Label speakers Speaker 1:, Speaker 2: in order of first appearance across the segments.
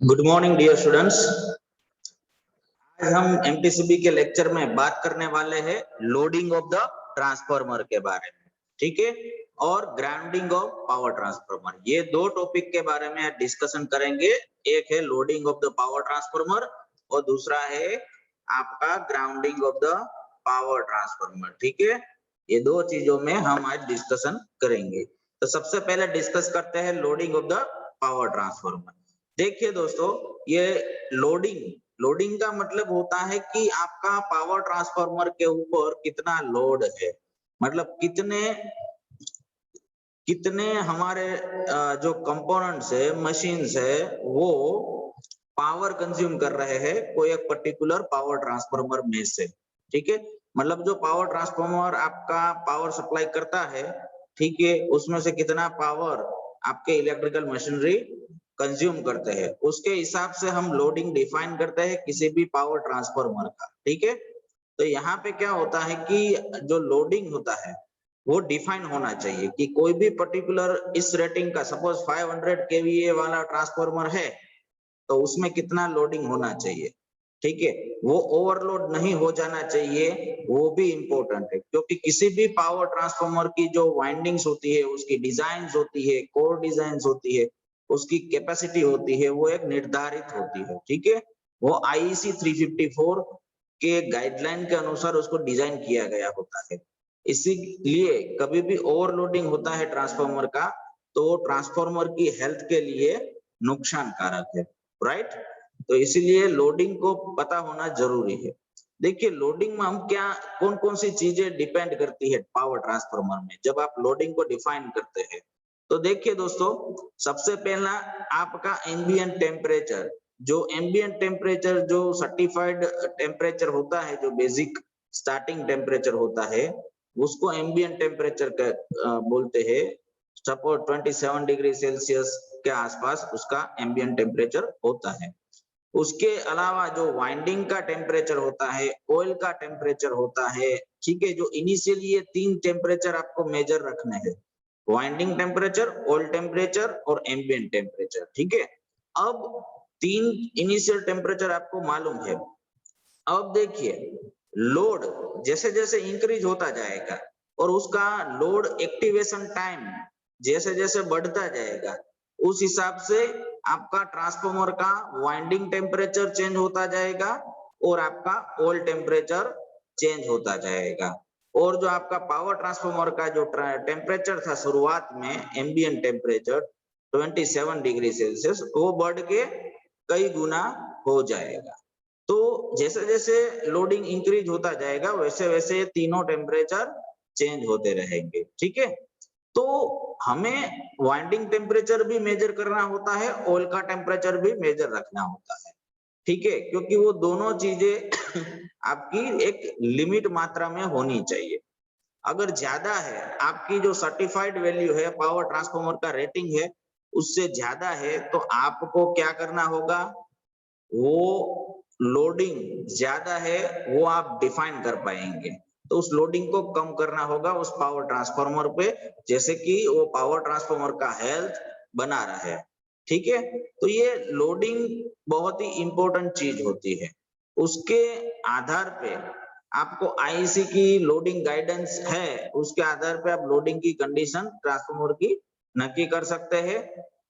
Speaker 1: Good morning dear students. आज हम एमटीसीबी के लेक्चर में बात करने वाले हैं लोडिंग ऑफ द ट्रांसफार्मर के बारे में, ठीक है, और ग्राउंडिंग ऑफ पावर ट्रांसफार्मर। ये दो टॉपिक के बारे में आज डिस्कशन करेंगे। एक है loading of the power transformer और दूसरा है आपका grounding of the power transformer, ठीक है। ये दो चीजों में हम आज डिस्कशन करेंगे। तो सबसे पहले डिस्कस करते हैं loading of the power transformer. देखिए दोस्तों, ये लोडिंग का मतलब होता है कि आपका पावर ट्रांसफार्मर के ऊपर कितना लोड है, मतलब कितने हमारे जो कंपोनेंट्स है, मशीन्स है, वो पावर कंज्यूम कर रहे हैं कोई एक पर्टिकुलर पावर ट्रांसफार्मर में से, ठीक है। मतलब जो पावर ट्रांसफार्मर आपका पावर सप्लाई करता है, ठीक है, उसमें से कितना पावर आपके इलेक्ट्रिकल मशीनरी कंज्यूम करते हैं, उसके हिसाब से हम लोडिंग डिफाइन करते हैं किसी भी पावर ट्रांसफार्मर का, ठीक है। तो यहाँ पे क्या होता है कि जो लोडिंग होता है वो डिफाइन होना चाहिए कि कोई भी पर्टिकुलर इस रेटिंग का, सपोज 500 केवीए वाला ट्रांसफार्मर है तो उसमें कितना लोडिंग होना चाहिए, ठीक है। वो ओवरलोड नहीं हो जाना चाहिए, वो भी इंपॉर्टेंट है, क्योंकि किसी भी पावर ट्रांसफार्मर की जो वाइंडिंग्स होती है, उसकी डिजाइन होती है, कोर डिजाइन होती है, उसकी कैपेसिटी होती है, वो एक निर्धारित होती है, ठीक है। वो आईईसी 354 के गाइडलाइन के अनुसार उसको डिजाइन किया गया होता है। इसीलिए कभी भी ओवरलोडिंग होता है ट्रांसफार्मर का तो ट्रांसफार्मर की हेल्थ के लिए नुकसान कारक है, राइट। तो इसीलिए लोडिंग को पता होना जरूरी है। देखिए, लोडिंग में हम क्या कौन कौन सी चीजें डिपेंड करती है पावर ट्रांसफार्मर में जब आप लोडिंग को डिफाइन करते हैं। तो देखिए दोस्तों, सबसे पहला आपका एम्बिएंट टेम्परेचर। जो एम्बिएंट टेम्परेचर, जो सर्टिफाइड टेम्परेचर होता है, जो बेसिक स्टार्टिंग टेम्परेचर होता है, उसको एम्बिएंट टेम्परेचर बोलते हैं। सपोज 27 डिग्री सेल्सियस के आसपास उसका एम्बिएंट टेम्परेचर होता है। उसके अलावा जो वाइंडिंग का टेम्परेचर होता है, ऑयल का टेम्परेचर होता है, ठीक है। जो इनिशियली ये 3 टेम्परेचर आपको मेजर रखने हैं, वाइंडिंग टेम्परेचर, ऑयल टेम्परेचर और एम्बिएंट टेम्परेचर, ठीक है। अब 3 इनिशियल टेम्परेचर आपको मालूम है। अब देखिए, लोड जैसे जैसे इंक्रीज होता जाएगा और उसका लोड एक्टिवेशन टाइम जैसे जैसे बढ़ता जाएगा, उस हिसाब से आपका ट्रांसफार्मर का वाइंडिंग टेम्परेचर चेंज होता जाएगा और आपका ऑयल टेम्परेचर चेंज होता जाएगा। और जो आपका पावर ट्रांसफार्मर का जो टेम्परेचर था शुरुआत में, एम्बिएंट टेम्परेचर 27 डिग्री सेल्सियस, वो बढ़ के कई गुना हो जाएगा। तो जैसे जैसे लोडिंग इंक्रीज होता जाएगा वैसे वैसे तीनों टेम्परेचर चेंज होते रहेंगे, ठीक है। तो हमें वाइंडिंग टेम्परेचर भी मेजर करना होता है, ऑयल का टेम्परेचर भी मेजर रखना होता है, ठीक है, क्योंकि वो दोनों चीजें आपकी एक लिमिट मात्रा में होनी चाहिए। अगर ज्यादा है, आपकी जो सर्टिफाइड वैल्यू है पावर ट्रांसफार्मर का रेटिंग है उससे ज्यादा है, तो आपको क्या करना होगा, वो लोडिंग ज्यादा है वो आप डिफाइन कर पाएंगे, तो उस लोडिंग को कम करना होगा उस पावर ट्रांसफार्मर पे, जैसे कि वो पावर ट्रांसफार्मर का हेल्थ बना रहे, ठीक है। तो ये लोडिंग बहुत ही इंपॉर्टेंट चीज होती है। उसके आधार पे आपको आईईसी की लोडिंग गाइडेंस है, उसके आधार पे आप लोडिंग की कंडीशन ट्रांसफार्मर की नक्की कर सकते हैं।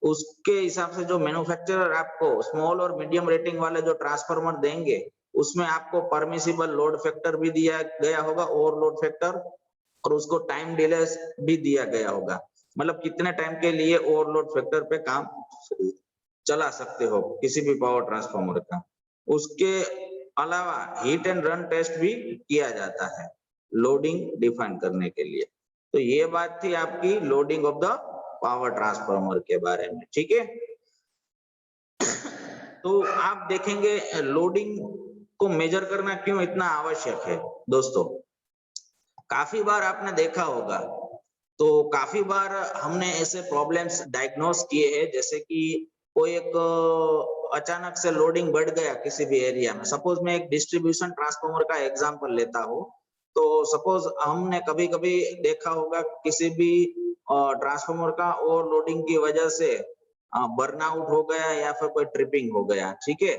Speaker 1: उसके हिसाब से जो मैन्युफैक्चरर आपको स्मॉल और मीडियम रेटिंग वाले जो ट्रांसफार्मर देंगे, उसमें आपको परमिसिबल लोड फैक्टर भी दिया गया होगा, ओवरलोड फैक्टर, और उसको टाइम डिले भी दिया गया होगा, मतलब कितने टाइम के लिए ओवरलोड फैक्टर पे काम चला सकते हो किसी भी पावर ट्रांसफार्मर का। उसके अलावा हीट एंड रन टेस्ट भी किया जाता है लोडिंग डिफाइन करने के लिए। तो ये बात थी आपकी loading of the power transformer के बारे में, ठीक है। तो आप देखेंगे लोडिंग को मेजर करना क्यों इतना आवश्यक है दोस्तों। काफी बार आपने देखा होगा, तो काफी बार हमने ऐसे प्रॉब्लम्स डायग्नोस किए हैं, जैसे कि कोई एक अचानक से लोडिंग बढ़ गया किसी भी एरिया में। सपोज मैं एक डिस्ट्रीब्यूशन ट्रांसफार्मर का एग्जांपल लेता हूँ, तो सपोज हमने कभी कभी देखा होगा किसी भी ट्रांसफार्मर का ओवरलोडिंग की वजह से बर्नआउट हो गया या फिर कोई ट्रिपिंग हो गया, ठीक है,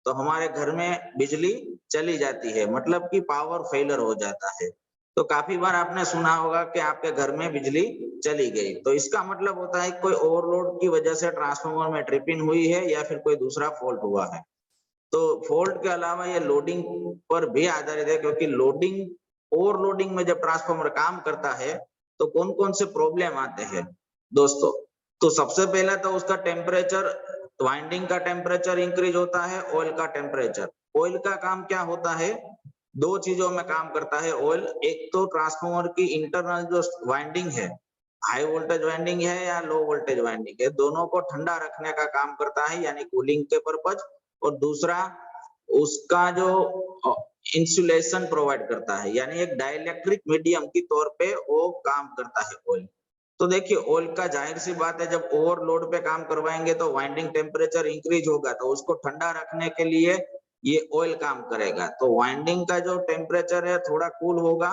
Speaker 1: तो हमारे घर में बिजली चली जाती है, मतलब कि पावर फेलियर हो जाता है। तो काफी बार आपने सुना होगा कि आपके घर में बिजली चली गई, तो इसका मतलब होता है कोई ओवरलोड की वजह से ट्रांसफार्मर में ट्रिपिंग हुई है या फिर कोई दूसरा फॉल्ट हुआ है। तो फॉल्ट के अलावा ये लोडिंग पर भी आधारित है, क्योंकि लोडिंग ओवरलोडिंग में जब ट्रांसफार्मर काम करता है तो कौन कौन से प्रॉब्लम आते हैं दोस्तों। तो सबसे पहला तो उसका टेम्परेचर, वाइंडिंग का टेम्परेचर इंक्रीज होता है, ऑयल का टेम्परेचर। ऑयल का काम क्या होता है, दो चीजों में काम करता है ऑयल। एक तो ट्रांसफार्मर की इंटरनल जो वाइंडिंग है, हाई वोल्टेज वाइंडिंग है या लो वोल्टेज वाइंडिंग है, दोनों को ठंडा रखने का काम करता है, यानी कूलिंग के पर्पज। और दूसरा उसका जो इंसुलेशन प्रोवाइड करता है, यानी एक डाइलेक्ट्रिक मीडियम की तौर पे वो काम करता है ऑयल। तो देखिए ऑयल का जाहिर सी बात है, जब ओवरलोड पे काम करवाएंगे तो वाइंडिंग टेम्परेचर इंक्रीज होगा, तो उसको ठंडा रखने के लिए ये ऑयल काम करेगा। तो वाइंडिंग का जो टेम्परेचर है थोड़ा कूल होगा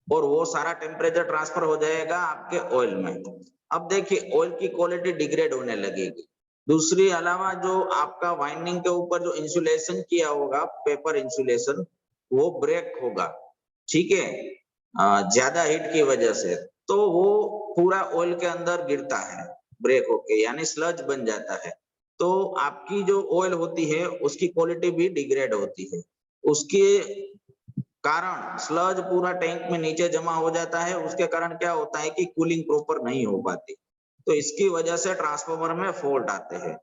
Speaker 1: और वो सारा टेम्परेचर ट्रांसफर हो जाएगा आपके ऑयल में। अब देखिए ऑयल की क्वालिटी डिग्रेड होने लगेगी। दूसरी अलावा जो आपका वाइंडिंग के ऊपर जो इंसुलेशन किया होगा, पेपर इंसुलेशन, वो ब्रेक होगा, ठीक है, ज्यादा हीट की वजह से, तो वो पूरा ऑयल के अंदर गिरता है ब्रेक होके, यानी स्लज बन जाता है। तो आपकी जो ऑयल होती है उसकी क्वालिटी भी डिग्रेड होती है। उसके कारण स्लज पूरा टैंक में नीचे जमा हो जाता है, उसके कारण क्या होता है कि कूलिंग प्रॉपर नहीं हो पाती। तो इसकी वजह से ट्रांसफार्मर में फॉल्ट आते हैं।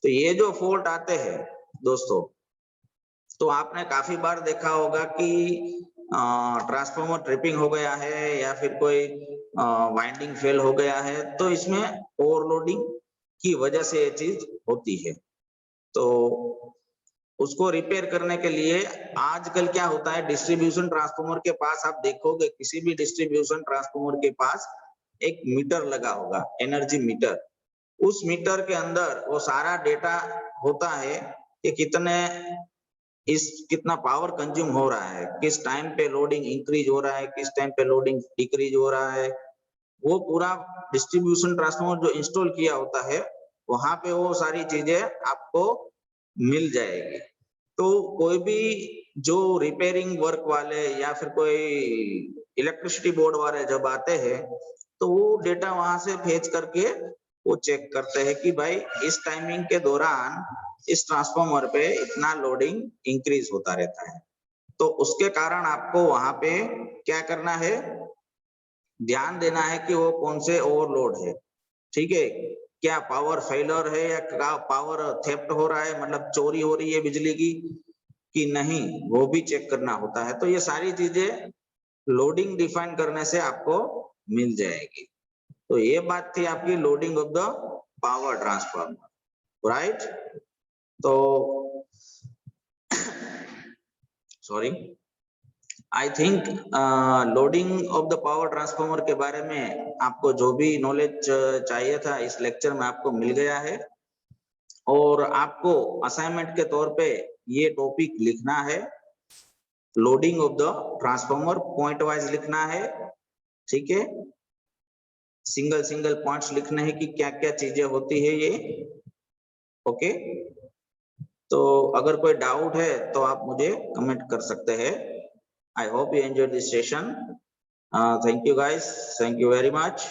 Speaker 1: तो ये जो फॉल्ट आते हैं दोस्तों, तो आपने काफी बार देखा होगा कि ट्रांसफार्मर ट्रिपिंग हो गया है या फिर कोई वाइंडिंग फेल हो गया है, तो इसमें ओवरलोडिंग की वजह से ये चीज होती है। तो उसको रिपेयर करने के लिए आजकल क्या होता है, डिस्ट्रीब्यूशन ट्रांसफार्मर के पास आप देखोगे, किसी भी डिस्ट्रीब्यूशन ट्रांसफार्मर के पास एक मीटर लगा होगा, एनर्जी मीटर। उस मीटर के अंदर वो सारा डेटा होता है कि कितना पावर कंज्यूम हो रहा है, किस टाइम पे लोडिंग इंक्रीज हो रहा है, किस टाइम पे लोडिंग डिक्रीज हो रहा है। वो पूरा डिस्ट्रीब्यूशन ट्रांसफार्मर जो इंस्टॉल किया होता है, वहां पे वो सारी चीजें आपको मिल जाएगी। तो कोई भी जो रिपेयरिंग वर्क वाले या फिर कोई इलेक्ट्रिसिटी बोर्ड वाले जब आते हैं, तो वो डेटा वहां से भेज करके वो चेक करते हैं कि भाई इस टाइमिंग के दौरान इस ट्रांसफार्मर पे इतना लोडिंग इंक्रीज होता रहता है। तो उसके कारण आपको वहां पे क्या करना है, ध्यान देना है कि वो कौन से ओवरलोड है, ठीक है, क्या पावर फेलियर है या पावर थेफ्ट हो रहा है, मतलब चोरी हो रही है बिजली की कि नहीं, वो भी चेक करना होता है। तो ये सारी चीजें लोडिंग डिफाइन करने से आपको मिल जाएगी। तो ये बात थी आपकी loading of the power transformer, right. तो sorry, I think loading of the power transformer के बारे में आपको जो भी नॉलेज चाहिए था इस लेक्चर में आपको मिल गया है। और आपको असाइनमेंट के तौर पे ये टॉपिक लिखना है, loading of the transformer, point wise लिखना है, ठीक है, सिंगल सिंगल पॉइंट्स लिखने हैं कि क्या क्या चीजें होती है ये, ओके। तो अगर कोई डाउट है तो आप मुझे कमेंट कर सकते हैं। I hope you enjoyed this session. Thank you guys. Thank you very much.